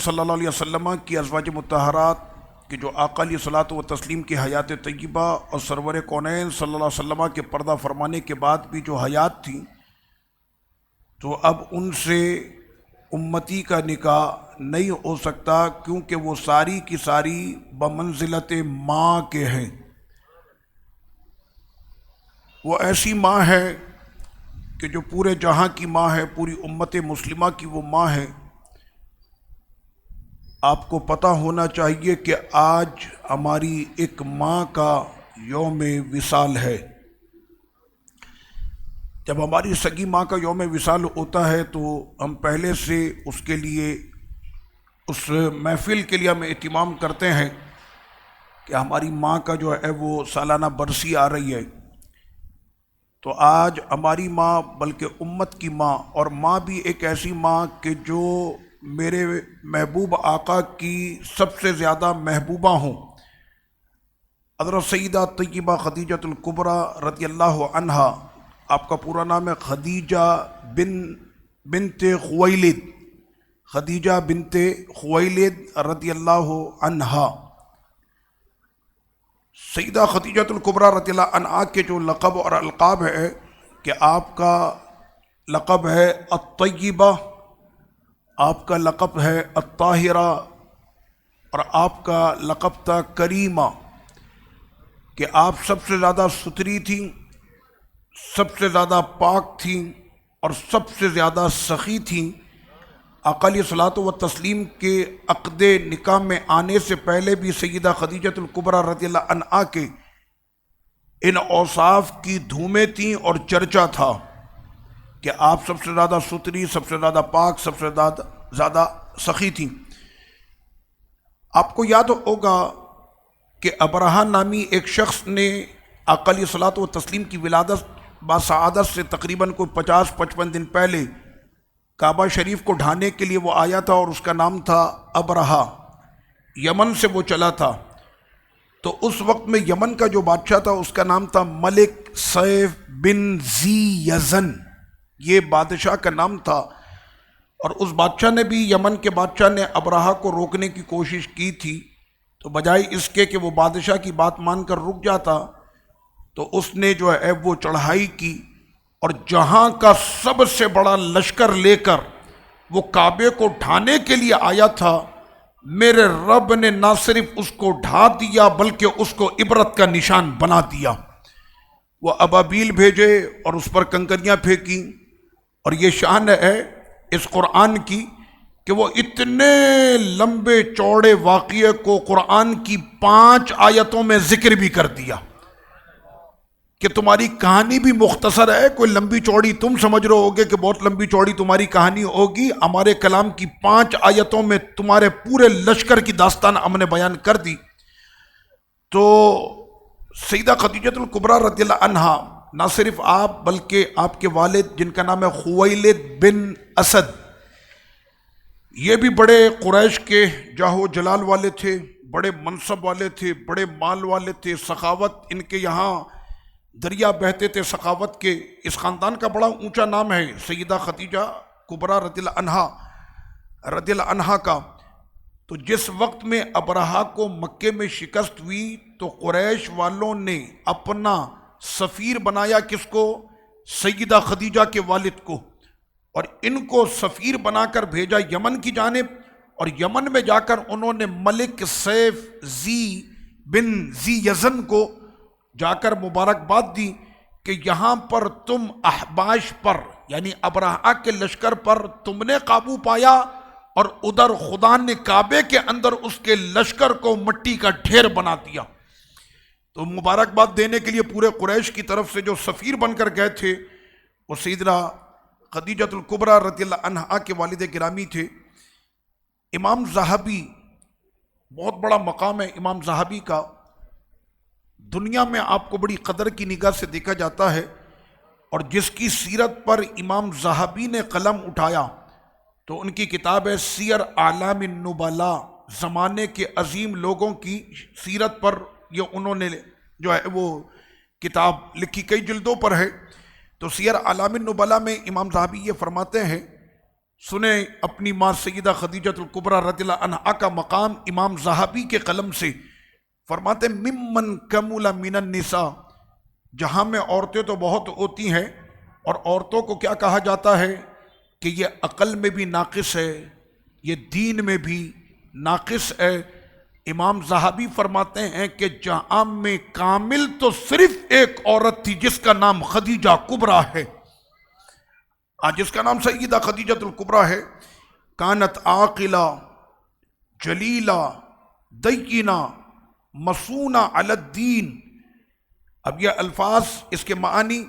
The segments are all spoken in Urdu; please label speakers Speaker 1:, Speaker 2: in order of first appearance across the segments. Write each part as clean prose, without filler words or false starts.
Speaker 1: صلی اللہ علیہ وسلم کی ازواج مطہرات کہ جو آقا علیہ الصلوۃ والتسلیم کی حیات طیبہ اور سرور کونین صلی اللہ علیہ وسلم کے پردہ فرمانے کے بعد بھی جو حیات تھیں، تو اب ان سے امتی کا نکاح نہیں ہو سکتا، کیونکہ وہ ساری کی ساری بمنزلت ماں کے ہیں۔ وہ ایسی ماں ہے کہ جو پورے جہاں کی ماں ہے، پوری امت مسلمہ کی وہ ماں ہے۔ آپ کو پتہ ہونا چاہیے کہ آج ہماری ایک ماں کا یوم وصال ہے۔ جب ہماری سگی ماں کا یوم وصال ہوتا ہے تو ہم پہلے سے اس کے لیے، اس محفل کے لیے ہم اہتمام کرتے ہیں کہ ہماری ماں کا جو ہے وہ سالانہ برسی آ رہی ہے۔ تو آج ہماری ماں بلکہ امت کی ماں، اور ماں بھی ایک ایسی ماں کہ جو میرے محبوب آقا کی سب سے زیادہ محبوبہ ہوں۔ حضرت سیدہ طیبہ خدیجۃ الکبریٰ رضی اللہ عنہا، آپ کا پورا نام ہے خدیجہ بنت خویلد، خدیجہ بنت خویلد رضی اللہ عنہا۔ سیدہ خدیجۃ الکبریٰ رضی اللہ عنہا کے جو لقب اور القاب ہے کہ آپ کا لقب ہے الطیبہ، آپ کا لقب ہے الطاہرہ، اور آپ کا لقب تھا کریمہ، کہ آپ سب سے زیادہ ستھری تھیں، سب سے زیادہ پاک تھیں، اور سب سے زیادہ سخی تھیں۔ آقا علیہ الصلوۃ والتسلیم کے عقد نکاح میں آنے سے پہلے بھی سیدہ خدیجۃ الکبریٰ رضی اللہ عنہا کے ان اوصاف کی دھومیں تھیں اور چرچا تھا کہ آپ سب سے زیادہ ستھری، سب سے زیادہ پاک، سب سے زیادہ سخی تھیں۔ آپ کو یاد ہوگا کہ ابرہہ نامی ایک شخص نے آقا علیہ الصلوۃ والتسلیم کی ولادت باسعادت سے تقریباً کوئی 50-55 دن پہلے کعبہ شریف کو ڈھانے کے لیے وہ آیا تھا، اور اس کا نام تھا ابرہہ، یمن سے وہ چلا تھا۔ تو اس وقت میں یمن کا جو بادشاہ تھا اس کا نام تھا ملک سیف بن ذی یزن، یہ بادشاہ کا نام تھا۔ اور اس بادشاہ نے بھی، یمن کے بادشاہ نے ابرہہ کو روکنے کی کوشش کی تھی، تو بجائے اس کے کہ وہ بادشاہ کی بات مان کر رک جاتا، تو اس نے جو ہے وہ چڑھائی کی، اور جہاں کا سب سے بڑا لشکر لے کر وہ کعبے کو ڈھانے کے لیے آیا تھا، میرے رب نے نہ صرف اس کو ڈھا دیا بلکہ اس کو عبرت کا نشان بنا دیا۔ وہ ابابیل بھیجے اور اس پر کنکریاں پھینکی، اور یہ شان ہے اس قرآن کی کہ وہ اتنے لمبے چوڑے واقعے کو قرآن کی 5 آیتوں میں ذکر بھی کر دیا کہ تمہاری کہانی بھی مختصر ہے، کوئی لمبی چوڑی تم سمجھ رہے ہوگے کہ بہت لمبی چوڑی تمہاری کہانی ہوگی، ہمارے کلام کی 5 آیتوں میں تمہارے پورے لشکر کی داستان ہم نے بیان کر دی۔ تو سیدہ خدیجۃ الکبریٰ رضی اللہ عنہا، نہ صرف آپ بلکہ آپ کے والد جن کا نام ہے خویلد بن اسد، یہ بھی بڑے قریش کے جاہ و جلال والے تھے، بڑے منصب والے تھے، بڑے مال والے تھے، سخاوت ان کے یہاں دریا بہتے تھے سخاوت کے۔ اس خاندان کا بڑا اونچا نام ہے سیدہ خدیجہ کبریٰ رضی اللہ عنہا کا۔ تو جس وقت میں ابرہہ کو مکے میں شکست ہوئی تو قریش والوں نے اپنا سفیر بنایا، کس کو؟ سیدہ خدیجہ کے والد کو، اور ان کو سفیر بنا کر بھیجا یمن کی جانب، اور یمن میں جا کر انہوں نے ملک سیف بن ذی یزن کو جا کر مبارکباد دی کہ یہاں پر تم احباش پر، یعنی ابرہہ کے لشکر پر تم نے قابو پایا، اور ادھر خدا نے کعبے کے اندر اس کے لشکر کو مٹی کا ڈھیر بنا دیا۔ تو مبارکباد دینے کے لیے پورے قریش کی طرف سے جو سفیر بن کر گئے تھے وہ سیدہ خدیجۃ الکبریٰ رضی اللہ عنہا کے والد گرامی تھے۔ امام ذہبی، بہت بڑا مقام ہے امام ذہبی کا، دنیا میں آپ کو بڑی قدر کی نگاہ سے دیکھا جاتا ہے، اور جس کی سیرت پر امام ذہبی نے قلم اٹھایا تو ان کی کتاب ہے سیر اعلام النبلاء، زمانے کے عظیم لوگوں کی سیرت پر یہ انہوں نے جو ہے وہ کتاب لکھی، کئی جلدوں پر ہے۔ تو سیر اعلام النبلاء میں امام ذہبی یہ فرماتے ہیں سنیں اپنی ماں سیدہ خدیجۃ الکبریٰ رضی اللہ عنہا کا مقام امام ذہبی کے قلم سے، فرماتے ممن کمل من النساء، جہاں میں عورتیں تو بہت ہوتی ہیں، اور عورتوں کو کیا کہا جاتا ہے کہ یہ عقل میں بھی ناقص ہے، یہ دین میں بھی ناقص ہے۔ امام ذہبی فرماتے ہیں کہ جہاں میں کامل تو صرف ایک عورت تھی جس کا نام خدیجہ کبریٰ ہے، جس کا نام سیدہ خدیجۃ الکبریٰ ہے۔ کانت عاقلہ جلیلہ دینہ مسونہ علی الدین۔ اب یہ الفاظ، اس کے معنی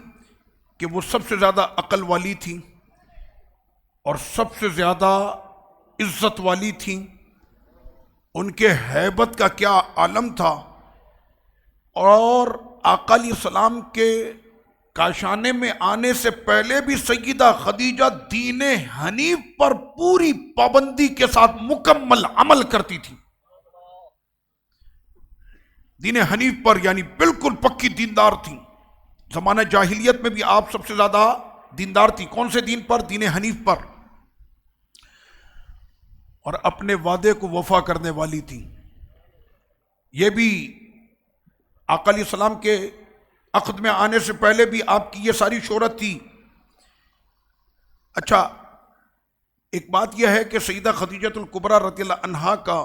Speaker 1: کہ وہ سب سے زیادہ عقل والی تھیں اور سب سے زیادہ عزت والی تھیں، ان کے ہیبت کا کیا عالم تھا، اور آقا علیہ السلام کے کاشانے میں آنے سے پہلے بھی سیدہ خدیجہ دین حنیف پر پوری پابندی کے ساتھ مکمل عمل کرتی تھی۔ دین حنیف پر یعنی بالکل پکی دیندار تھی۔ زمانہ جاہلیت میں بھی آپ سب سے زیادہ دیندار تھی۔ کون سے دین پر؟ دین حنیف پر، اور اپنے وعدے کو وفا کرنے والی تھی۔ یہ بھی آقا علیہ السلام کے عقد میں آنے سے پہلے بھی آپ کی یہ ساری شہرت تھی۔ اچھا، ایک بات یہ ہے کہ سیدہ خدیجۃ الکبریٰ رضی اللہ عنہا کا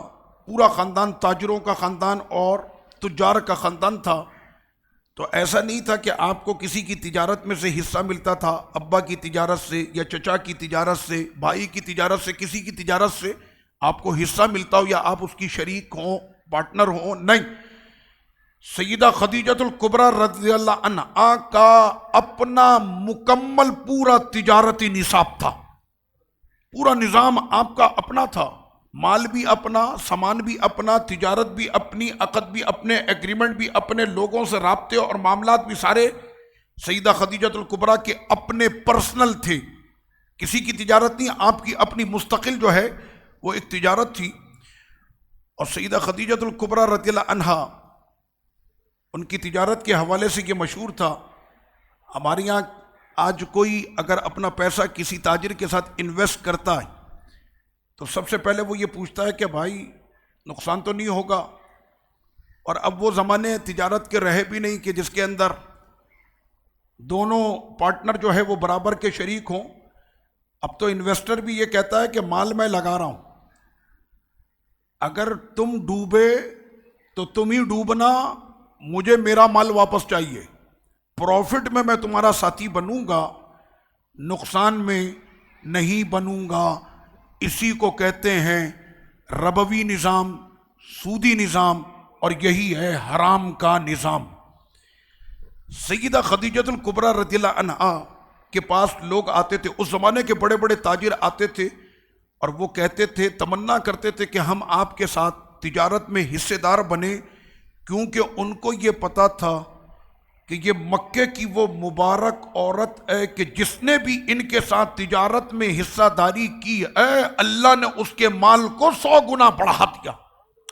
Speaker 1: پورا خاندان تاجروں کا خاندان اور تجار کا خاندان تھا، تو ایسا نہیں تھا کہ آپ کو کسی کی تجارت میں سے حصہ ملتا تھا، ابا کی تجارت سے یا چچا کی تجارت سے، بھائی کی تجارت سے، کسی کی تجارت سے آپ کو حصہ ملتا ہو یا آپ اس کی شریک ہوں، پارٹنر ہوں، نہیں۔ سیدہ خدیجۃ الکبریٰ رضی اللہ عنہا کا اپنا مکمل پورا تجارتی نصاب تھا، پورا نظام آپ کا اپنا تھا، مال بھی اپنا، سامان بھی اپنا، تجارت بھی اپنی، عقد بھی اپنے، ایگریمنٹ بھی اپنے، لوگوں سے رابطے اور معاملات بھی سارے سیدہ خدیجۃ الکبریٰ کے اپنے پرسنل تھے، کسی کی تجارت نہیں، آپ کی اپنی مستقل جو ہے وہ ایک تجارت تھی۔ اور سیدہ خدیجۃ الکبریٰ رضی اللہ عنہا، ان کی تجارت کے حوالے سے یہ مشہور تھا، ہمارے یہاں آج کوئی اگر اپنا پیسہ کسی تاجر کے ساتھ انویسٹ کرتا ہے تو سب سے پہلے وہ یہ پوچھتا ہے کہ بھائی نقصان تو نہیں ہوگا، اور اب وہ زمانے تجارت کے رہے بھی نہیں کہ جس کے اندر دونوں پارٹنر جو ہے وہ برابر کے شریک ہوں۔ اب تو انویسٹر بھی یہ کہتا ہے کہ مال میں لگا رہا ہوں، اگر تم ڈوبے تو تم ہی ڈوبنا، مجھے میرا مال واپس چاہیے، پروفٹ میں میں تمہارا ساتھی بنوں گا، نقصان میں نہیں بنوں گا۔ اسی کو کہتے ہیں ربوی نظام، سودی نظام، اور یہی ہے حرام کا نظام۔ سیدہ خدیجۃ الکبریٰ رضی اللہ عنہا کے پاس لوگ آتے تھے، اس زمانے کے بڑے بڑے تاجر آتے تھے، اور وہ کہتے تھے، تمنا کرتے تھے کہ ہم آپ کے ساتھ تجارت میں حصے دار بنے، کیونکہ ان کو یہ پتا تھا کہ یہ مکے کی وہ مبارک عورت ہے کہ جس نے بھی ان کے ساتھ تجارت میں حصہ داری کی ہے، اللہ نے اس کے مال کو 100 گنا بڑھا دیا۔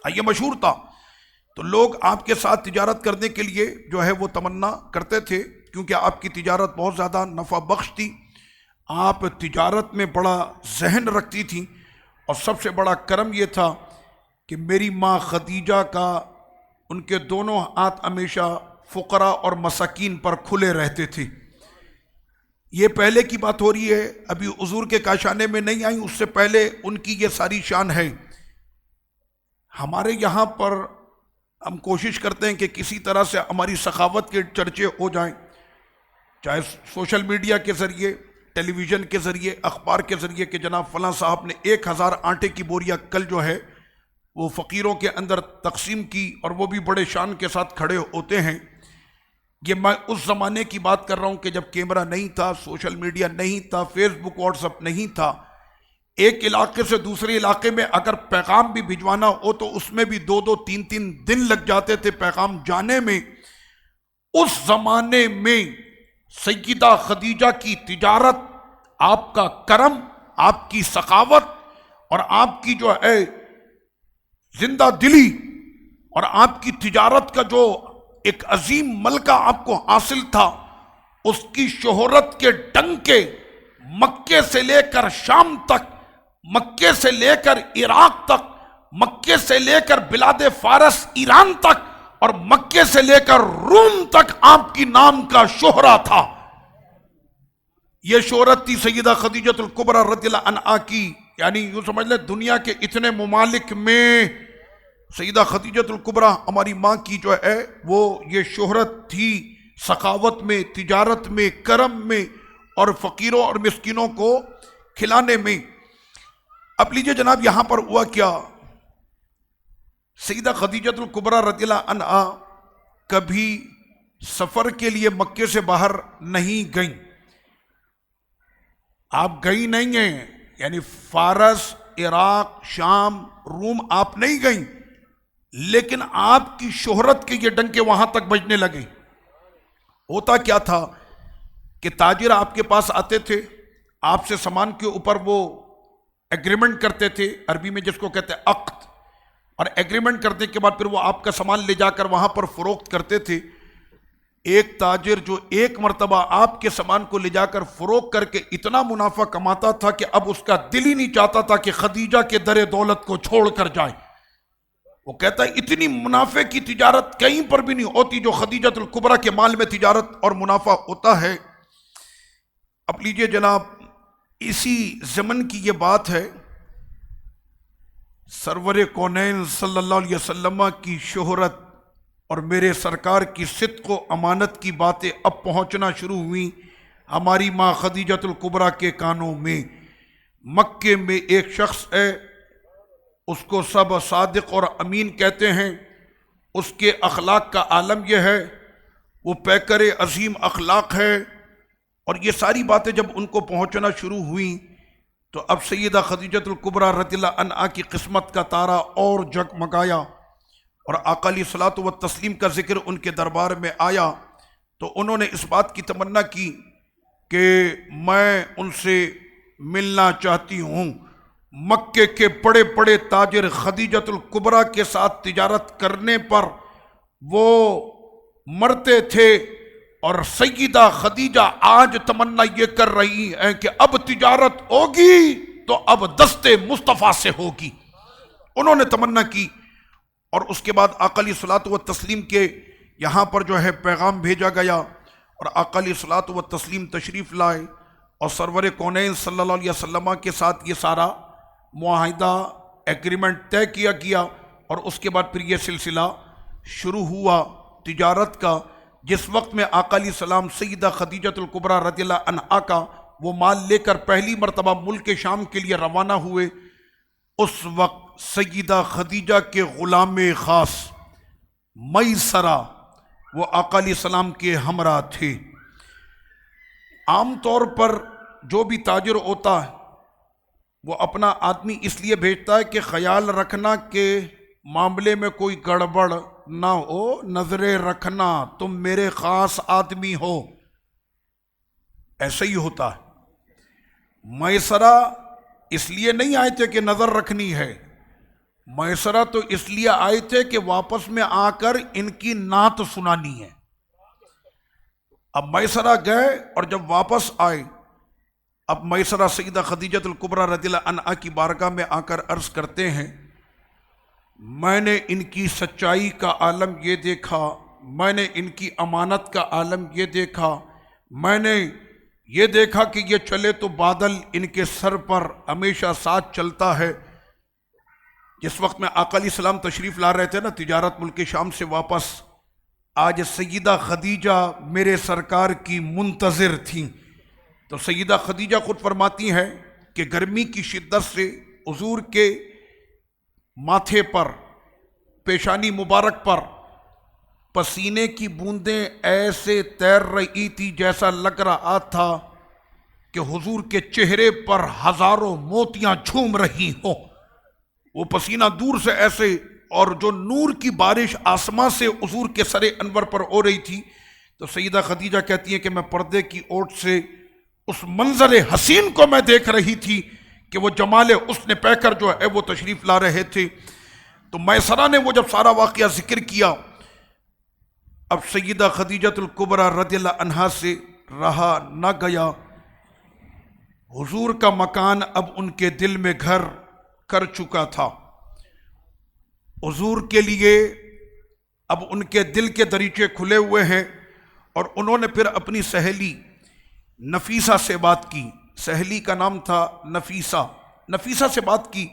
Speaker 1: یہ مشہور تھا، تو لوگ آپ کے ساتھ تجارت کرنے کے لیے جو ہے وہ تمنا کرتے تھے، کیونکہ آپ کی تجارت بہت زیادہ نفع بخش تھی، آپ تجارت میں بڑا ذہن رکھتی تھیں، اور سب سے بڑا کرم یہ تھا کہ میری ماں خدیجہ کا ان کے دونوں ہاتھ ہمیشہ فقراء اور مساکین پر کھلے رہتے تھے۔ یہ پہلے کی بات ہو رہی ہے، ابھی حضور کے کاشانے میں نہیں آئی، اس سے پہلے ان کی یہ ساری شان ہے۔ ہمارے یہاں پر ہم کوشش کرتے ہیں کہ کسی طرح سے ہماری سخاوت کے چرچے ہو جائیں، چاہے سوشل میڈیا کے ذریعے، ٹیلی ویژن کے ذریعے، اخبار کے ذریعے، کہ جناب فلاں صاحب نے 1000 آٹے کی بوریاں کل جو ہے وہ فقیروں کے اندر تقسیم کی، اور وہ بھی بڑے شان کے ساتھ کھڑے ہوتے ہیں۔ یہ میں اس زمانے کی بات کر رہا ہوں کہ جب کیمرہ نہیں تھا، سوشل میڈیا نہیں تھا، فیس بک واٹس ایپ نہیں تھا، ایک علاقے سے دوسرے علاقے میں اگر پیغام بھی بھجوانا ہو تو اس میں بھی 2-2 3-3 دن لگ جاتے تھے پیغام جانے میں۔ اس زمانے میں سیدہ خدیجہ کی تجارت، آپ کا کرم، آپ کی سخاوت، اور آپ کی جو ہے زندہ دلی، اور آپ کی تجارت کا جو ایک عظیم ملکہ آپ کو حاصل تھا، اس کی شہرت کے ڈنکے مکے سے لے کر شام تک، مکے سے لے کر عراق تک، مکے سے لے کر بلاد فارس ایران تک، اور مکے سے لے کر روم تک آپ کی نام کا شہرہ تھا۔ یہ شہرت تھی سیدہ خدیجہ الکبریٰ رضی اللہ عنہا کی، یعنی یوں سمجھ لیں دنیا کے اتنے ممالک میں سیدہ خدیجہ الکبریٰ ہماری ماں کی جو ہے وہ یہ شہرت تھی، سخاوت میں، تجارت میں، کرم میں، اور فقیروں اور مسکینوں کو کھلانے میں۔ اب لیجئے جناب یہاں پر ہوا کیا، سیدہ خدیجہ الکبریٰ رضی اللہ عنہا کبھی سفر کے لیے مکے سے باہر نہیں گئیں۔ آپ گئی نہیں ہیں، یعنی فارس، عراق، شام، روم آپ نہیں گئیں، لیکن آپ کی شہرت کے یہ ڈنکے وہاں تک بجنے لگے۔ ہوتا کیا تھا کہ تاجر آپ کے پاس آتے تھے، آپ سے سامان کے اوپر وہ ایگریمنٹ کرتے تھے، عربی میں جس کو کہتے ہیں عقد، اور ایگریمنٹ کرنے کے بعد پھر وہ آپ کا سامان لے جا کر وہاں پر فروخت کرتے تھے۔ ایک تاجر جو ایک مرتبہ آپ کے سامان کو لے جا کر فروخت کر کے اتنا منافع کماتا تھا کہ اب اس کا دل ہی نہیں چاہتا تھا کہ خدیجہ کے در دولت کو چھوڑ کر جائے۔ وہ کہتا ہے اتنی منافع کی تجارت کہیں پر بھی نہیں ہوتی جو خدیجہ الکبریٰ کے مال میں تجارت اور منافع ہوتا ہے۔ اب لیجئے جناب اسی زمن کی یہ بات ہے، سرور کونین صلی اللہ علیہ وسلم کی شہرت اور میرے سرکار کی صدق و امانت کی باتیں اب پہنچنا شروع ہوئیں ہماری ماں خدیجہ الکبریٰ کے کانوں میں۔ مکے میں ایک شخص ہے، اس کو سب صادق اور امین کہتے ہیں، اس کے اخلاق کا عالم یہ ہے، وہ پیکر عظیم اخلاق ہے، اور یہ ساری باتیں جب ان کو پہنچنا شروع ہوئیں تو اب سیدہ خدیجہ الکبریٰ رضی اللہ عنہا کی قسمت کا تارا اور جگمگایا، اور آقا علیہ الصلوۃ والتسلیم کا ذکر ان کے دربار میں آیا تو انہوں نے اس بات کی تمنا کی کہ میں ان سے ملنا چاہتی ہوں۔ مکے کے بڑے بڑے تاجر خدیجہ الکبریٰ کے ساتھ تجارت کرنے پر وہ مرتے تھے، اور سیدہ خدیجہ آج تمنا یہ کر رہی ہیں کہ اب تجارت ہوگی تو اب دست مصطفیٰ سے ہوگی۔ انہوں نے تمنا کی، اور اس کے بعد آقا علیہ الصلوۃ والتسلیم کے یہاں پر جو ہے پیغام بھیجا گیا، اور آقا علیہ الصلوۃ والتسلیم تشریف لائے اور سرور کونین صلی اللہ علیہ وسلم کے ساتھ یہ سارا معاہدہ ایگریمنٹ طے کیا گیا، اور اس کے بعد پھر یہ سلسلہ شروع ہوا تجارت کا۔ جس وقت میں آقا علیہ السلام سیدہ خدیجہ الکبریٰ رضی اللہ عنہا کا وہ مال لے کر پہلی مرتبہ ملک شام کے لیے روانہ ہوئے، اس وقت سیدہ خدیجہ کے غلام خاص میسرہ وہ آقا علیہ السلام کے ہمراہ تھے۔ عام طور پر جو بھی تاجر ہوتا ہے وہ اپنا آدمی اس لیے بھیجتا ہے کہ خیال رکھنا کہ معاملے میں کوئی گڑبڑ نہ ہو، نظر رکھنا تم میرے خاص آدمی ہو، ایسا ہی ہوتا ہے۔ میسرہ اس لیے نہیں آئے تھے کہ نظر رکھنی ہے، میسرہ تو اس لیے آئے تھے کہ واپس میں آ کر ان کی نعت سنانی ہے۔ اب میسرہ گئے اور جب واپس آئے، اب میسرہ سیدہ خدیجہ الکبریٰ رضی اللہ عنہا کی بارگاہ میں آ کر عرض کرتے ہیں، میں نے ان کی سچائی کا عالم یہ دیکھا، میں نے ان کی امانت کا عالم یہ دیکھا، میں نے یہ دیکھا کہ یہ چلے تو بادل ان کے سر پر ہمیشہ ساتھ چلتا ہے۔ جس وقت میں آقا علیہ السلام تشریف لا رہے تھے نا تجارت ملک شام سے واپس، آج سیدہ خدیجہ میرے سرکار کی منتظر تھیں، تو سیدہ خدیجہ خود فرماتی ہیں کہ گرمی کی شدت سے حضور کے ماتھے پر، پیشانی مبارک پر پسینے کی بوندیں ایسے تیر رہی تھی جیسا لگ رہا تھا کہ حضور کے چہرے پر ہزاروں موتیاں جھوم رہی ہوں۔ وہ پسینہ دور سے ایسے، اور جو نور کی بارش آسماں سے حضور کے سر انور پر ہو رہی تھی، تو سیدہ خدیجہ کہتی ہیں کہ میں پردے کی اوٹ سے اس منظر حسین کو میں دیکھ رہی تھی کہ وہ جمال حسن پہ کر جو ہے وہ تشریف لا رہے تھے۔ تو میسرہ نے وہ جب سارا واقعہ ذکر کیا، اب سیدہ خدیجہ الکبریٰ رضی اللہ عنہا سے رہا نہ گیا، حضور کا مکان اب ان کے دل میں گھر کر چکا تھا۔ حضور کے لیے اب ان کے دل کے دریچے کھلے ہوئے ہیں، اور انہوں نے پھر اپنی سہیلی نفیسہ سے بات کی۔ سہیلی کا نام تھا نفیسہ۔ نفیسہ سے بات کی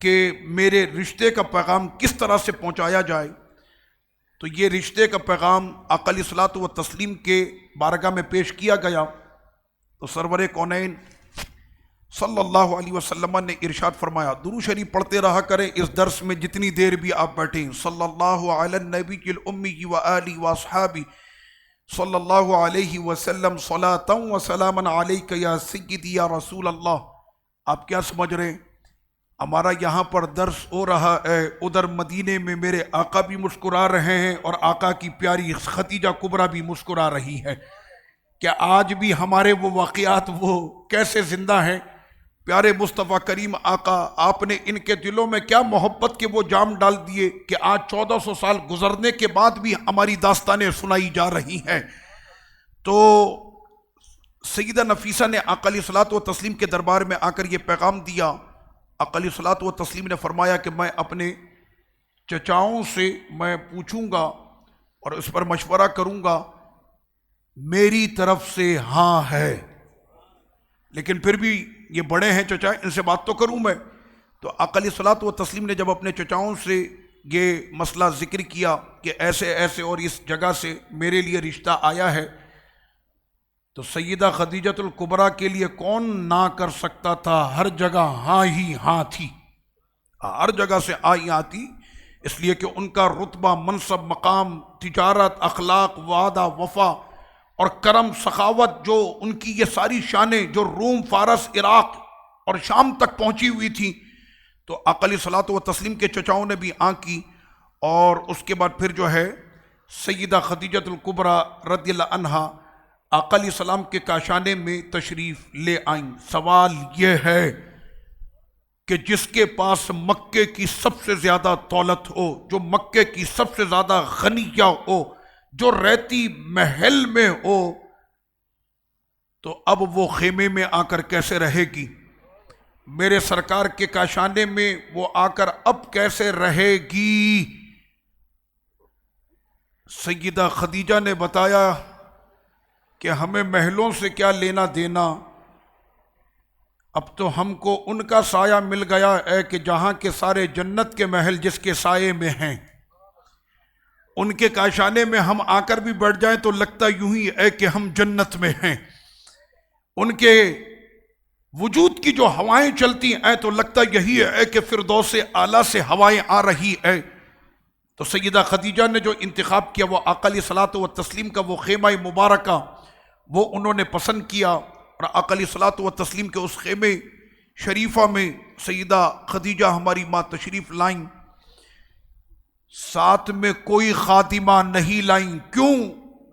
Speaker 1: کہ میرے رشتے کا پیغام کس طرح سے پہنچایا جائے۔ تو یہ رشتے کا پیغام آقا علیہ الصلوۃ والتسلیم کے بارگاہ میں پیش کیا گیا، تو سرور کونین صلی اللہ علیہ وسلم نے ارشاد فرمایا، درود شریف پڑھتے رہا کریں اس درس میں جتنی دیر بھی آپ بیٹھیں۔ صلی اللہ علی النبی الامی و آلہ و اصحابہ صلی اللہ علیہ وسلم صلاۃ و سلاما علیک یا سیدی یا رسول اللہ۔ آپ کیا سمجھ رہے ہیں؟ ہمارا یہاں پر درس ہو رہا ہے، ادھر مدینے میں میرے آقا بھی مسکرا رہے ہیں، اور آقا کی پیاری خدیجہ کبریٰ بھی مسکرا رہی ہے۔ کہ آج بھی ہمارے وہ واقعات وہ کیسے زندہ ہیں؟ پیارے مصطفیٰ کریم آقا، آپ نے ان کے دلوں میں کیا محبت کے وہ جام ڈال دیے کہ آج 1400 سال گزرنے کے بعد بھی ہماری داستانیں سنائی جا رہی ہیں۔ تو سیدہ نفیسہ نے آقا علیہ الصلوۃ والتسلیم کے دربار میں آ کر یہ پیغام دیا۔ آقا علیہ الصلوۃ والتسلیم نے فرمایا کہ میں اپنے چچاؤں سے میں پوچھوں گا اور اس پر مشورہ کروں گا، میری طرف سے ہاں ہے، لیکن پھر بھی یہ بڑے ہیں چچا، ان سے بات تو کروں میں۔ تو آقا علیہ الصلوۃ والتسلیم نے جب اپنے چچاؤں سے یہ مسئلہ ذکر کیا کہ ایسے ایسے اور اس جگہ سے میرے لیے رشتہ آیا ہے، تو سیدہ خدیجۃ الکبریٰ کے لیے کون نہ کر سکتا تھا؟ ہر جگہ ہاں ہی ہاں تھی، ہر جگہ سے ہاں ہی ہاں تھی، اس لیے کہ ان کا رتبہ، منصب، مقام، تجارت، اخلاق، وعدہ، وفا اور کرم، سخاوت، جو ان کی یہ ساری شانیں جو روم، فارس، عراق اور شام تک پہنچی ہوئی تھیں، تو آقا علیہ الصلوۃ والتسلیم کے چچاؤں نے بھی آن کی، اور اس کے بعد پھر جو ہے سیدہ خدیجۃ الکبریٰ رضی اللہ عنہا آقا علیہ السلام کے کاشانے میں تشریف لے آئیں۔ سوال یہ ہے کہ جس کے پاس مکے کی سب سے زیادہ دولت ہو، جو مکے کی سب سے زیادہ غنیہ ہو، جو رہتی محل میں ہو، تو اب وہ خیمے میں آ کر کیسے رہے گی؟ میرے سرکار کے کاشانے میں وہ آ کر اب کیسے رہے گی؟ سیدہ خدیجہ نے بتایا کہ ہمیں محلوں سے کیا لینا دینا، اب تو ہم کو ان کا سایہ مل گیا ہے کہ جہاں کے سارے جنت کے محل جس کے سائے میں ہیں، ان کے کاشانے میں ہم آ کر بھی بیٹھ جائیں تو لگتا یوں ہی ہے کہ ہم جنت میں ہیں، ان کے وجود کی جو ہوائیں چلتی ہیں تو لگتا یہی ہے کہ فردوس اعلیٰ سے ہوائیں آ رہی ہے۔ تو سیدہ خدیجہ نے جو انتخاب کیا وہ آقا علیہ الصلوۃ والتسلیم کا وہ خیمہ مبارکہ وہ انہوں نے پسند کیا، اور آقا علیہ الصلوۃ والتسلیم کے اس خیمے شریفہ میں سیدہ خدیجہ ہماری ماں تشریف لائیں، ساتھ میں کوئی خادمہ نہیں لائیں۔ کیوں؟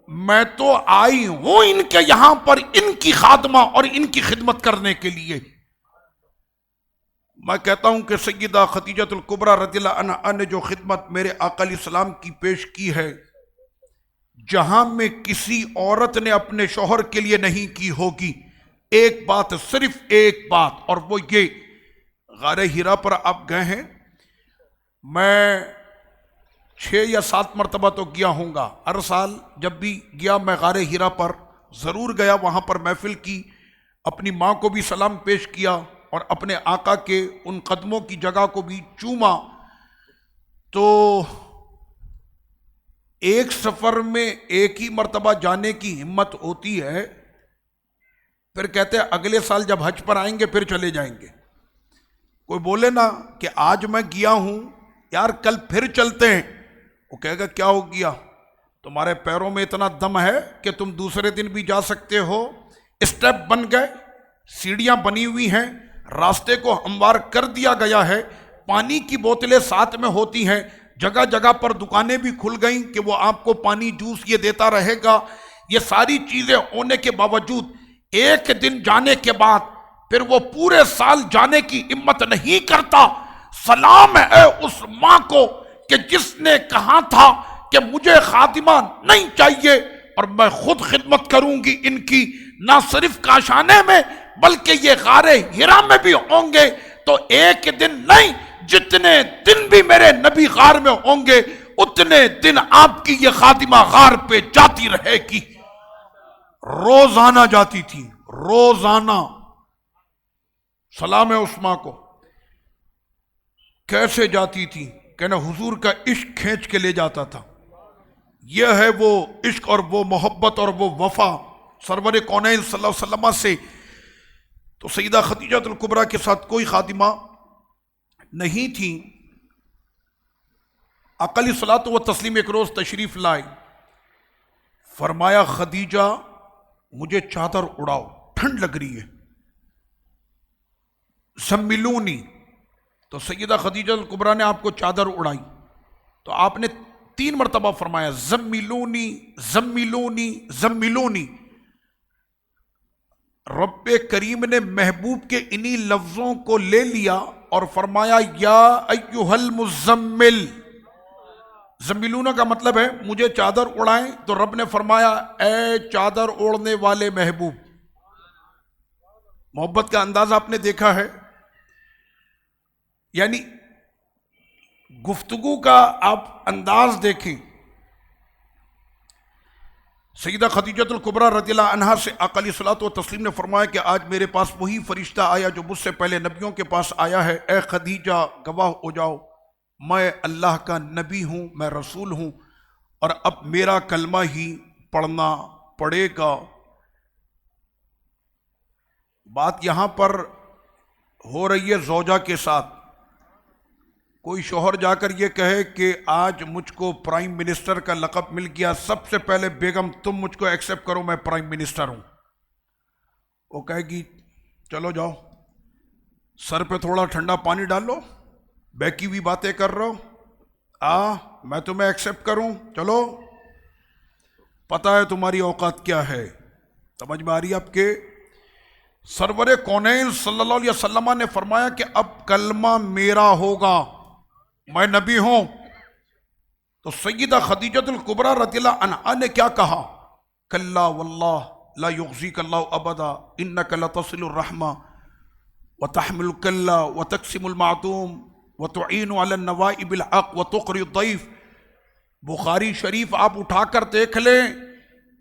Speaker 1: میں تو آئی ہوں ان کے یہاں پر ان کی خادمہ اور ان کی خدمت کرنے کے لیے۔ میں کہتا ہوں کہ سیدہ خدیجۃ الکبریٰ رضی اللہ عنہا نے جو خدمت میرے آقا علیہ السلام کی پیش کی ہے، جہاں میں کسی عورت نے اپنے شوہر کے لیے نہیں کی ہوگی، ایک بات، صرف ایک بات، اور وہ یہ، غار حرا پر آپ گئے ہیں، میں 6 یا 7 مرتبہ تو گیا ہوں گا، ہر سال جب بھی گیا میں غار حرا پر ضرور گیا، وہاں پر محفل کی، اپنی ماں کو بھی سلام پیش کیا اور اپنے آقا کے ان قدموں کی جگہ کو بھی چوما۔ تو ایک سفر میں ایک ہی مرتبہ جانے کی ہمت ہوتی ہے، پھر کہتے ہیں اگلے سال جب حج پر آئیں گے پھر چلے جائیں گے۔ کوئی بولے نا کہ آج میں گیا ہوں یار کل پھر چلتے ہیں، وہ کہے گا کیا ہو گیا؟ تمہارے پیروں میں اتنا دم ہے کہ تم دوسرے دن بھی جا سکتے ہو، اسٹیپ بن گئے، سیڑھیاں بنی ہوئی ہیں، راستے کو ہموار کر دیا گیا ہے، پانی کی بوتلیں ساتھ میں ہوتی ہیں، جگہ جگہ پر دکانیں بھی کھل گئیں کہ وہ آپ کو پانی جوس یہ دیتا رہے گا۔ یہ ساری چیزیں ہونے کے باوجود ایک دن جانے کے بعد پھر وہ پورے سال جانے کی ہمت نہیں کرتا۔ سلام ہے اس ماں کو کہ جس نے کہا تھا کہ مجھے خادمہ نہیں چاہیے اور میں خود خدمت کروں گی ان کی، نہ صرف کاشانے میں بلکہ یہ غار ہرا میں بھی ہوں گے تو ایک دن نہیں، جتنے دن بھی میرے نبی غار میں ہوں گے اتنے دن آپ کی یہ خادمہ غار پہ جاتی رہے گی۔ روزانہ جاتی تھی، روزانہ۔ سلام عثمان کو کیسے جاتی تھی؟ کہنا حضور کا عشق کھینچ کے لے جاتا تھا۔ یہ ہے وہ عشق اور وہ محبت اور وہ وفا سرور کونین صلی اللہ علیہ وسلم سے۔ تو سیدہ خدیجہ الکبریٰ کے ساتھ کوئی خادمہ نہیں تھی۔ آقا علیہ الصلوۃ والتسلیم ایک روز تشریف لائے، فرمایا خدیجہ مجھے چادر اڑاؤ، ٹھنڈ لگ رہی ہے، زملونی۔ تو سیدہ خدیجہ الکبریٰ نے آپ کو چادر اڑائی تو آپ نے 3 مرتبہ فرمایا زملونی زملونی زملونی۔ رب کریم نے محبوب کے انہی لفظوں کو لے لیا اور فرمایا یا ایھا المزمل۔ زملونہ کا مطلب ہے مجھے چادر اڑائیں، تو رب نے فرمایا اے چادر اوڑھنے والے محبوب۔ محبت کا انداز آپ نے دیکھا ہے، یعنی گفتگو کا آپ انداز دیکھیں۔ سیدہ خدیجہ الکبریٰ رضی اللہ عنہا سے آقا علیہ الصلوۃ والتسلیم نے فرمایا کہ آج میرے پاس وہی فرشتہ آیا جو مجھ سے پہلے نبیوں کے پاس آیا ہے، اے خدیجہ گواہ ہو جاؤ میں اللہ کا نبی ہوں، میں رسول ہوں، اور اب میرا کلمہ ہی پڑھنا پڑے گا۔ بات یہاں پر ہو رہی ہے زوجہ کے ساتھ۔ کوئی شوہر جا کر یہ کہے کہ آج مجھ کو پرائم منسٹر کا لقب مل گیا، سب سے پہلے بیگم تم مجھ کو ایکسیپٹ کرو، میں پرائم منسٹر ہوں۔ وہ کہے گی چلو جاؤ، سر پہ تھوڑا ٹھنڈا پانی ڈال لو، بہکی ہوئی باتیں کر رہا ہو، میں تمہیں ایکسیپٹ کروں، چلو پتہ ہے تمہاری اوقات کیا ہے۔ سمجھ میں آ رہی ہے آپ کے؟ سرور کونین صلی اللہ علیہ وسلم نے فرمایا کہ اب کلمہ میرا ہوگا، میں نبی ہوں۔ تو سیدہ خدیجہ الکبریٰ رضی اللہ عنہا نے کیا کہا؟ کلا واللہ لا یخزیک اللہ ابدا انک لتصل الرحمہ وتحمل الکلا وتقسم المعدوم وتعین علی النوائب الحق وتقری الضیف۔ بخاری شریف آپ اٹھا کر دیکھ لیں،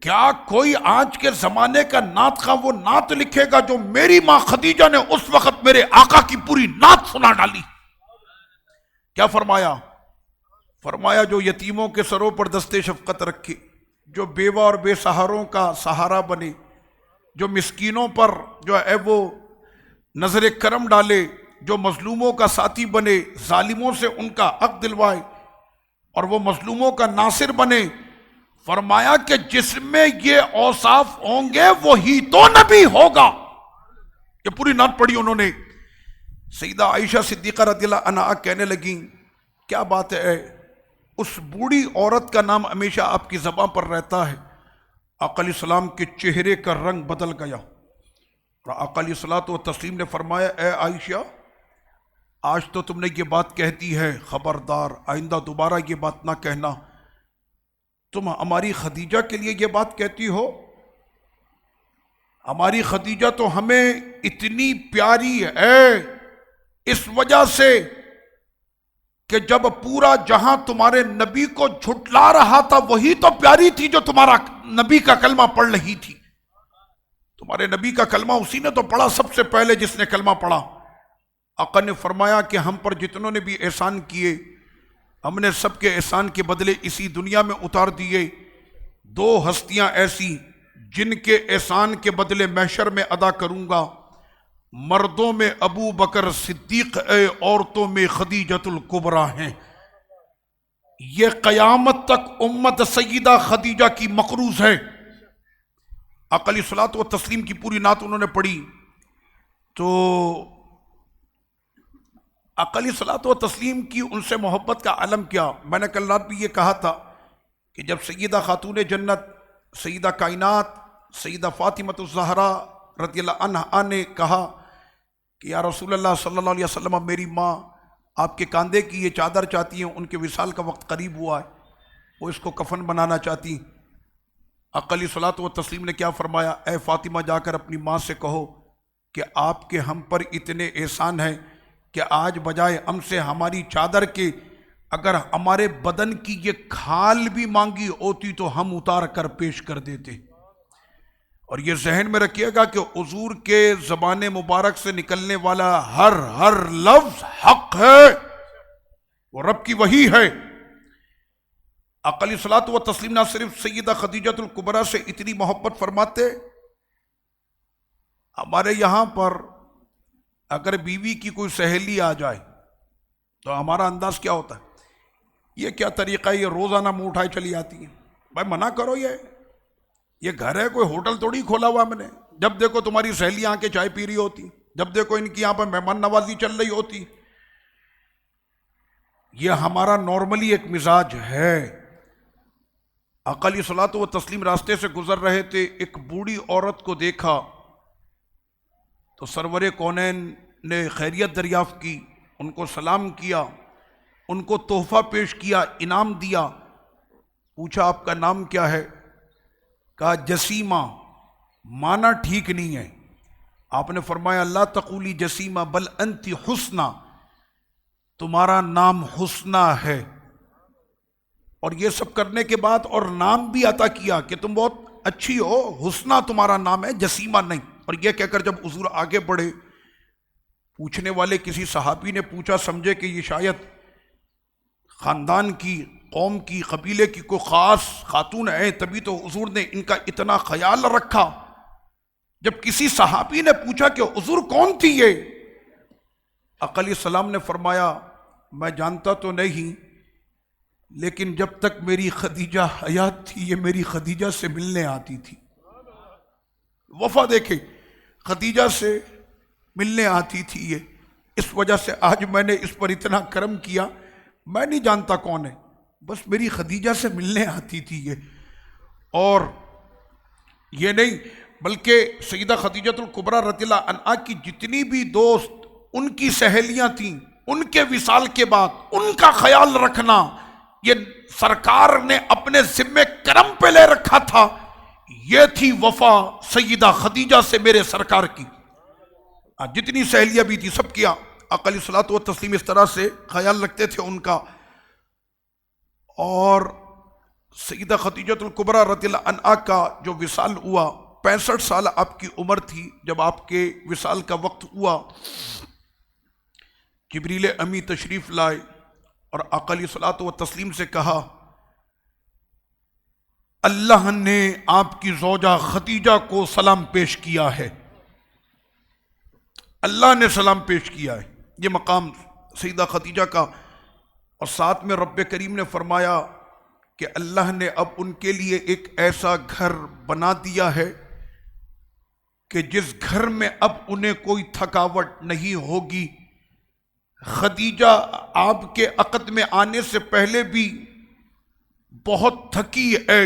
Speaker 1: کیا کوئی آج کے زمانے کا نعت خواہ وہ نعت لکھے گا جو میری ماں خدیجہ نے اس وقت میرے آقا کی پوری نعت سنا ڈالی؟ کیا فرمایا؟ فرمایا جو یتیموں کے سروں پر دست شفقت رکھے، جو بیوہ اور بے سہاروں کا سہارا بنے، جو مسکینوں پر جو ہے وہ نظر کرم ڈالے، جو مظلوموں کا ساتھی بنے، ظالموں سے ان کا حق دلوائے اور وہ مظلوموں کا ناصر بنے۔ فرمایا کہ جس میں یہ اوصاف ہوں گے وہی تو نبی ہوگا۔ یہ پوری نعت پڑھی انہوں نے۔ سیدہ عائشہ صدیقہ رضی اللہ عنہا کہنے لگیں کیا بات ہے، اس بوڑھی عورت کا نام ہمیشہ آپ کی زبان پر رہتا ہے۔ آقا علیہ السلام کے چہرے کا رنگ بدل گیا اور آقا علیہ الصلوۃ والتسلیم نے فرمایا اے عائشہ آج تو تم نے یہ بات کہہ دی ہے، خبردار آئندہ دوبارہ یہ بات نہ کہنا۔ تم ہماری خدیجہ کے لیے یہ بات کہتی ہو؟ ہماری خدیجہ تو ہمیں اتنی پیاری ہے اس وجہ سے کہ جب پورا جہاں تمہارے نبی کو جھٹلا رہا تھا وہی تو پیاری تھی جو تمہارا نبی کا کلمہ پڑھ رہی تھی۔ تمہارے نبی کا کلمہ اسی نے تو پڑھا سب سے پہلے جس نے کلمہ پڑھا۔ آقا نے فرمایا کہ ہم پر جتنوں نے بھی احسان کیے ہم نے سب کے احسان کے بدلے اسی دنیا میں اتار دیے۔ 2 ہستیاں ایسی جن کے احسان کے بدلے محشر میں ادا کروں گا، مردوں میں ابو بکر صدیق ہے، عورتوں میں خدیجہ الکبریٰ ہیں۔ یہ قیامت تک امت سیدہ خدیجہ کی مقروض ہے۔ آقا علیہ الصلوۃ والتسلیم کی پوری نعت انہوں نے پڑھی تو آقا علیہ الصلوۃ والتسلیم کی ان سے محبت کا علم کیا۔ میں نے کل رات بھی یہ کہا تھا کہ جب سیدہ خاتون جنت سیدہ کائنات سیدہ فاطمہ الزہرا رضی اللہ عنہا نے کہا کہ یا رسول اللہ صلی اللہ علیہ وسلم میری ماں آپ کے کاندھے کی یہ چادر چاہتی ہیں، ان کے وصال کا وقت قریب ہوا ہے، وہ اس کو کفن بنانا چاہتی۔ آقا علیہ الصلوۃ والتسلیم نے کیا فرمایا؟ اے فاطمہ جا کر اپنی ماں سے کہو کہ آپ کے ہم پر اتنے احسان ہیں کہ آج بجائے ہم سے ہماری چادر کے اگر ہمارے بدن کی یہ کھال بھی مانگی ہوتی تو ہم اتار کر پیش کر دیتے۔ اور یہ ذہن میں رکھیے گا کہ حضور کے زبان مبارک سے نکلنے والا ہر لفظ حق ہے، وہ رب کی وحی ہے۔ آقا علیہ الصلوۃ والتسلیم نہ صرف سیدہ خدیجہ الکبریٰ سے اتنی محبت فرماتے، ہمارے یہاں پر اگر بیوی کی کوئی سہیلی آ جائے تو ہمارا انداز کیا ہوتا ہے؟ یہ کیا طریقہ ہے، یہ روزانہ منہ اٹھائے چلی آتی ہیں۔ بھائی منع کرو، یہ گھر ہے، کوئی ہوٹل تھوڑی کھولا ہوا میں نے، جب دیکھو تمہاری سہیلیاں آ کے چائے پی رہی ہوتی، جب دیکھو ان کی یہاں پر مہمان نوازی چل رہی ہوتی۔ یہ ہمارا نارملی ایک مزاج ہے۔ آقا علیہ الصلوۃ والتسلیم راستے سے گزر رہے تھے، ایک بوڑھی عورت کو دیکھا تو سرور کونین نے خیریت دریافت کی، ان کو سلام کیا، ان کو تحفہ پیش کیا، انعام دیا۔ پوچھا آپ کا نام کیا ہے؟ کہا جسیمہ۔ معنی ٹھیک نہیں ہے۔ آپ نے فرمایا لا تقولی جسیمہ بل انت حسنہ، تمہارا نام حسنہ ہے۔ اور یہ سب کرنے کے بعد اور نام بھی عطا کیا کہ تم بہت اچھی ہو، حسنہ تمہارا نام ہے، جسیمہ نہیں۔ اور یہ کہہ کر جب حضور آگے بڑھے، پوچھنے والے کسی صحابی نے پوچھا، سمجھے کہ یہ شاید خاندان کی، قوم کی، قبیلے کی کوئی خاص خاتون ہے، تبھی تو حضور نے ان کا اتنا خیال رکھا۔ جب کسی صحابی نے پوچھا کہ حضور کون تھی یہ، آقا علیہ السلام نے فرمایا میں جانتا تو نہیں، لیکن جب تک میری خدیجہ حیات تھی یہ میری خدیجہ سے ملنے آتی تھی۔ وفا دیکھے، خدیجہ سے ملنے آتی تھی یہ، اس وجہ سے آج میں نے اس پر اتنا کرم کیا۔ میں نہیں جانتا کون ہے، بس میری خدیجہ سے ملنے آتی تھی یہ۔ اور یہ نہیں بلکہ سیدہ خدیجہ الکبریٰ رضی اللہ عنہا کی جتنی بھی دوست ان کی سہیلیاں تھیں، ان کے وصال کے بعد ان کا خیال رکھنا یہ سرکار نے اپنے ذمے کرم پہ لے رکھا تھا۔ یہ تھی وفا سیدہ خدیجہ سے میرے سرکار کی۔ جتنی سہیلیاں بھی تھی سب کیا آقا علیہ الصلوۃ والتسلیم اس طرح سے خیال رکھتے تھے ان کا۔ اور سیدہ خدیجہ الکبریٰ رضی اللہ عنہا کا جو وصال ہوا، 65 سال آپ کی عمر تھی جب آپ کے وصال کا وقت ہوا۔ جبریل امی تشریف لائے اور آقا علیہ الصلوۃ والتسلیم سے کہا اللہ نے آپ کی زوجہ خدیجہ کو سلام پیش کیا ہے، اللہ نے سلام پیش کیا ہے۔ یہ مقام سیدہ خدیجہ کا، اور ساتھ میں رب کریم نے فرمایا کہ اللہ نے اب ان کے لیے ایک ایسا گھر بنا دیا ہے کہ جس گھر میں اب انہیں کوئی تھکاوٹ نہیں ہوگی۔ خدیجہ آپ کے عقد میں آنے سے پہلے بھی بہت تھکی ہے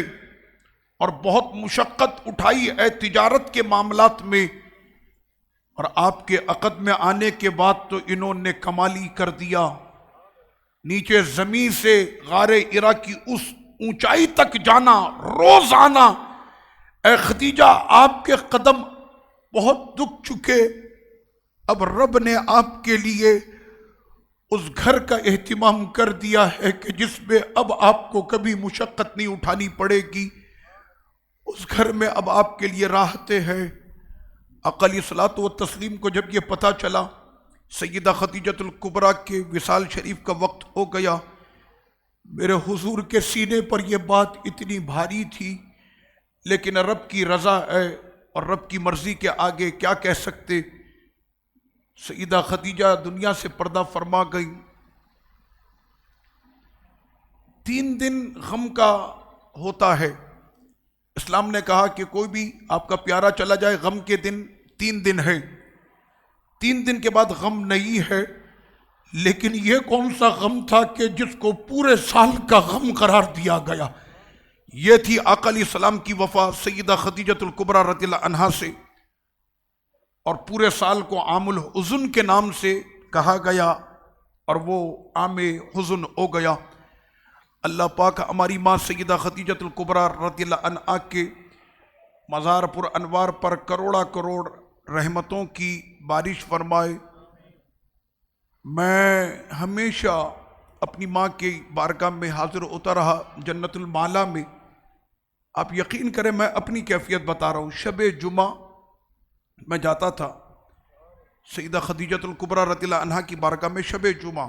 Speaker 1: اور بہت مشقت اٹھائی ہے تجارت کے معاملات میں، اور آپ کے عقد میں آنے کے بعد تو انہوں نے کمالی کر دیا۔ نیچے زمین سے غار ہرا کی اس اونچائی تک جانا روزانہ۔ اے خدیجہ آپ کے قدم بہت دکھ چکے، اب رب نے آپ کے لیے اس گھر کا اہتمام کر دیا ہے کہ جس میں اب آپ کو کبھی مشقت نہیں اٹھانی پڑے گی، اس گھر میں اب آپ کے لیے راحتیں ہیں۔ آقا علیہ الصلوۃ والتسلیم کو جب یہ پتہ چلا سیدہ خدیجہ الکبریٰ کے وصال شریف کا وقت ہو گیا، میرے حضور کے سینے پر یہ بات اتنی بھاری تھی، لیکن رب کی رضا ہے اور رب کی مرضی کے آگے کیا کہہ سکتے۔ سیدہ خدیجہ دنیا سے پردہ فرما گئی۔ 3 دن غم کا ہوتا ہے۔ اسلام نے کہا کہ کوئی بھی آپ کا پیارا چلا جائے، غم کے دن 3 دن ہے، 3 دن کے بعد غم نہیں ہے۔ لیکن یہ کون سا غم تھا کہ جس کو پورے سال کا غم قرار دیا گیا؟ یہ تھی آقا علیہ السلام کی وفا سیدہ خدیجہ الکبریٰ رضی اللہ عنہا سے، اور پورے سال کو عام الحزن کے نام سے کہا گیا، اور وہ عام حزن ہو گیا۔ اللہ پاک ہماری ماں سیدہ خدیجہ الکبریٰ رضی اللہ عنہا کے مزار پر انوار پر کروڑا کروڑ رحمتوں کی بارش فرمائے۔ میں ہمیشہ اپنی ماں کی بارگاہ میں حاضر ہوتا رہا جنت المعلا میں۔ آپ یقین کریں میں اپنی کیفیت بتا رہا ہوں، شب جمعہ میں جاتا تھا سیدہ خدیجۃ الکبریٰ رضی اللہ عنہا کی بارگاہ میں شب جمعہ،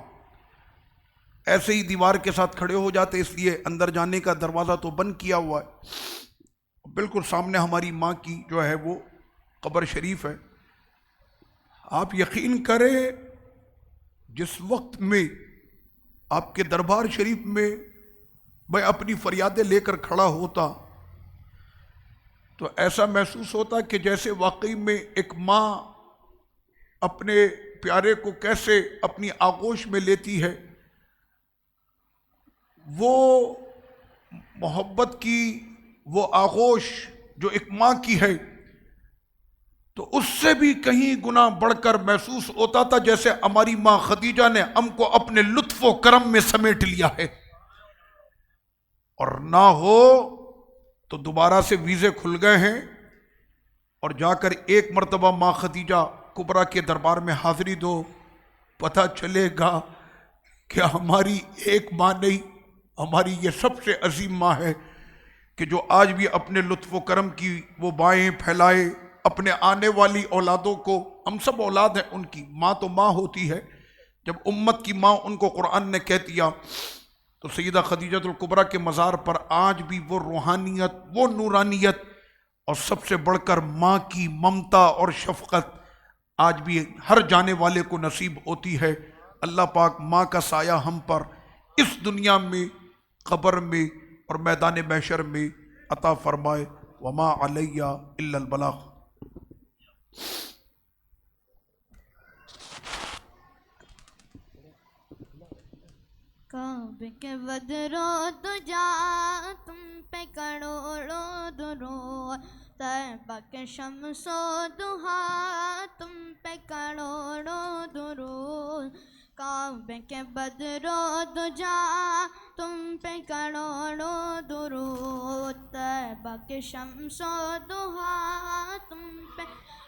Speaker 1: ایسے ہی دیوار کے ساتھ کھڑے ہو جاتے، اس لیے اندر جانے کا دروازہ تو بند کیا ہوا ہے، بالکل سامنے ہماری ماں کی جو ہے وہ قبر شریف ہے۔ آپ یقین کریں جس وقت میں آپ کے دربار شریف میں میں اپنی فریادیں لے کر کھڑا ہوتا تو ایسا محسوس ہوتا کہ جیسے واقعی میں ایک ماں اپنے پیارے کو کیسے اپنی آغوش میں لیتی ہے، وہ محبت کی وہ آغوش جو ایک ماں کی ہے تو اس سے بھی کہیں گنا بڑھ کر محسوس ہوتا تھا جیسے ہماری ماں خدیجہ نے ہم کو اپنے لطف و کرم میں سمیٹ لیا ہے، اور نہ ہو تو دوبارہ سے ویزے کھل گئے ہیں اور جا کر ایک مرتبہ ماں خدیجہ کبریٰ کے دربار میں حاضری دو، پتہ چلے گا کہ ہماری ایک ماں نہیں، ہماری یہ سب سے عظیم ماں ہے کہ جو آج بھی اپنے لطف و کرم کی وہ بائیں پھیلائے اپنے آنے والی اولادوں کو۔ ہم سب اولاد ہیں ان کی، ماں تو ماں ہوتی ہے، جب امت کی ماں ان کو قرآن نے کہہ دیا تو سیدہ خدیجۃ الکبریٰ کے مزار پر آج بھی وہ روحانیت، وہ نورانیت اور سب سے بڑھ کر ماں کی ممتا اور شفقت آج بھی ہر جانے والے کو نصیب ہوتی ہے۔ اللہ پاک ماں کا سایہ ہم پر اس دنیا میں، قبر میں اور میدان محشر میں عطا فرمائے۔ وما علیہ الا البلاغ۔
Speaker 2: کعبے کے بدرو دجا تم پہ کروڑوں درود، طیبہ کے شمس و ضحیٰ تم پہ کروڑوں درود، کعبے کے بدرو دجا تم پہ کروڑوں درود، طیبہ کے شمس و ضحیٰ تم پہ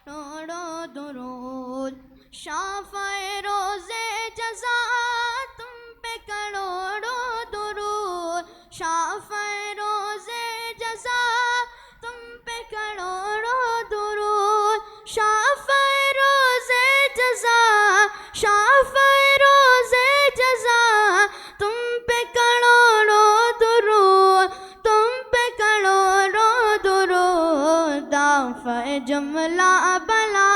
Speaker 2: کروڑوں درود، شافعِ روز جزا تم پہ کروڑوں درود، شافعِ روز جزا تم پہ کروڑوں درود، شافعِ روز جزا، شافعِ روز جزا تم پہ کروڑوں درود، تم پہ کروڑوں درود، دافع جملہ بلا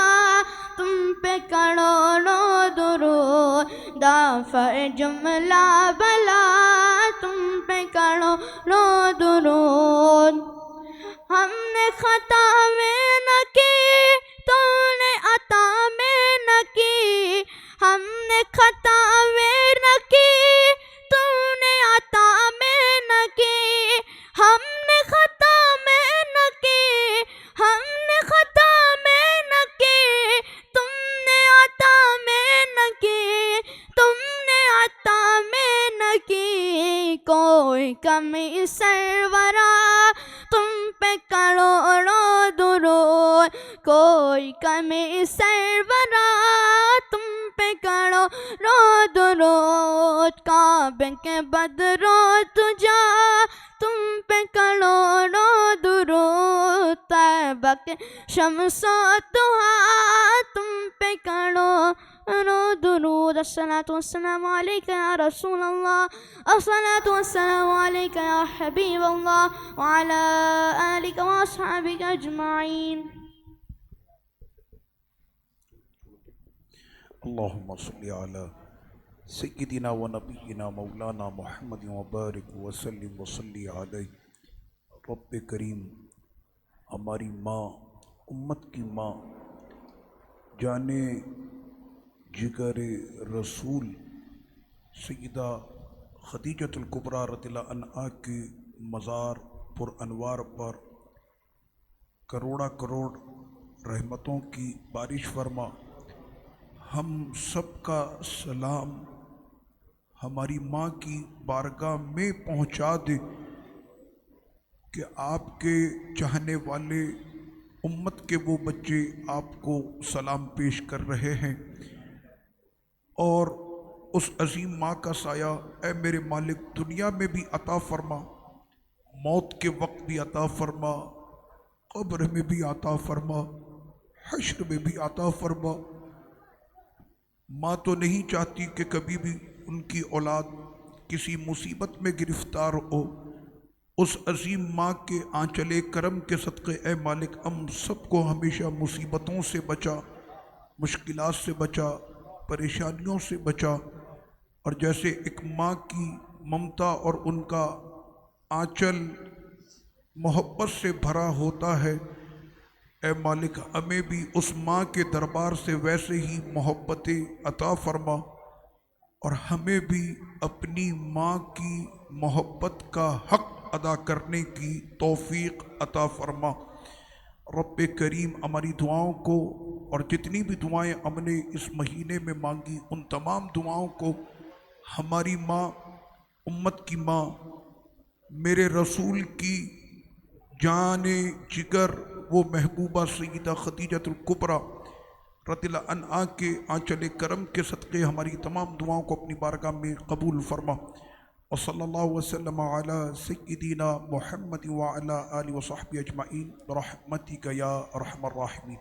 Speaker 2: تم پہ کروڑوں درود، دافع جملہ بلا تم پہ کروڑوں درود، ہم نے خطا میں نہ کی تو نے عطا میں نہ کی، ہم نے خطا میں نہ کی تو نے عطا میں نہ کی، ہم نے خطا میں نہ کی، ہم نے خطا میں نہ کی، تم نے عطا میں نہ کی، تم نے عطا میں نہ کی، کوئی کمی سرورا تم پہ کروڑوں درود، کوئی کمی سرورا تم پہ کروڑوں درود، کعبے کے بدرو دجا تم پہ کروڑوں درود، طیبہ کے شمس و ضحیٰ تم پہ کروڑوں درود، الصلاۃ والسلام علیک یا رسول اللہ، الصلاۃ والسلام علیک یا حبیب اللہ، وعلی آلک واصحابک اجمعین۔
Speaker 1: اللہم صلی علی سیدنا و نبینا مولانا محمد وبارک وسلم وصلی علیہ۔ رب کریم ہماری ماں، امت کی ماں، جانے جگر رسول سیدہ خدیجۃ الکبریٰ رضی اللہ عنہا کے مزار پر انوار پر کروڑا کروڑ رحمتوں کی بارش فرما۔ ہم سب کا سلام ہماری ماں کی بارگاہ میں پہنچا دے کہ آپ کے چاہنے والے امت کے وہ بچے آپ کو سلام پیش کر رہے ہیں، اور اس عظیم ماں کا سایہ اے میرے مالک دنیا میں بھی عطا فرما، موت کے وقت بھی عطا فرما، قبر میں بھی عطا فرما، حشر میں بھی عطا فرما۔ ماں تو نہیں چاہتی کہ کبھی بھی ان کی اولاد کسی مصیبت میں گرفتار ہو۔ اس عظیم ماں کے آنچل کرم کے صدقے اے مالک ہم سب کو ہمیشہ مصیبتوں سے بچا، مشکلات سے بچا، پریشانیوں سے بچا، اور جیسے ایک ماں کی ممتا اور ان کا آنچل محبت سے بھرا ہوتا ہے، اے مالک ہمیں بھی اس ماں کے دربار سے ویسے ہی محبتیں عطا فرما، اور ہمیں بھی اپنی ماں کی محبت کا حق ادا کرنے کی توفیق عطا فرما۔ رب کریم ہماری دعاؤں کو اور جتنی بھی دعائیں ہم نے اس مہینے میں مانگی ان تمام دعاؤں کو ہماری ماں، امت کی ماں، میرے رسول کی جان جگر وہ محبوبہ سیدہ خدیجۃ الکبریٰ رضی اللہ عنہا کے آنچل کرم کے صدقے ہماری تمام دعاؤں کو اپنی بارگاہ میں قبول فرما۔ وصلی اللہ وسلم علی سیدنا محمد وعلی آلہ وصحبہ اجمعین برحمتک یا ارحم الراحمین۔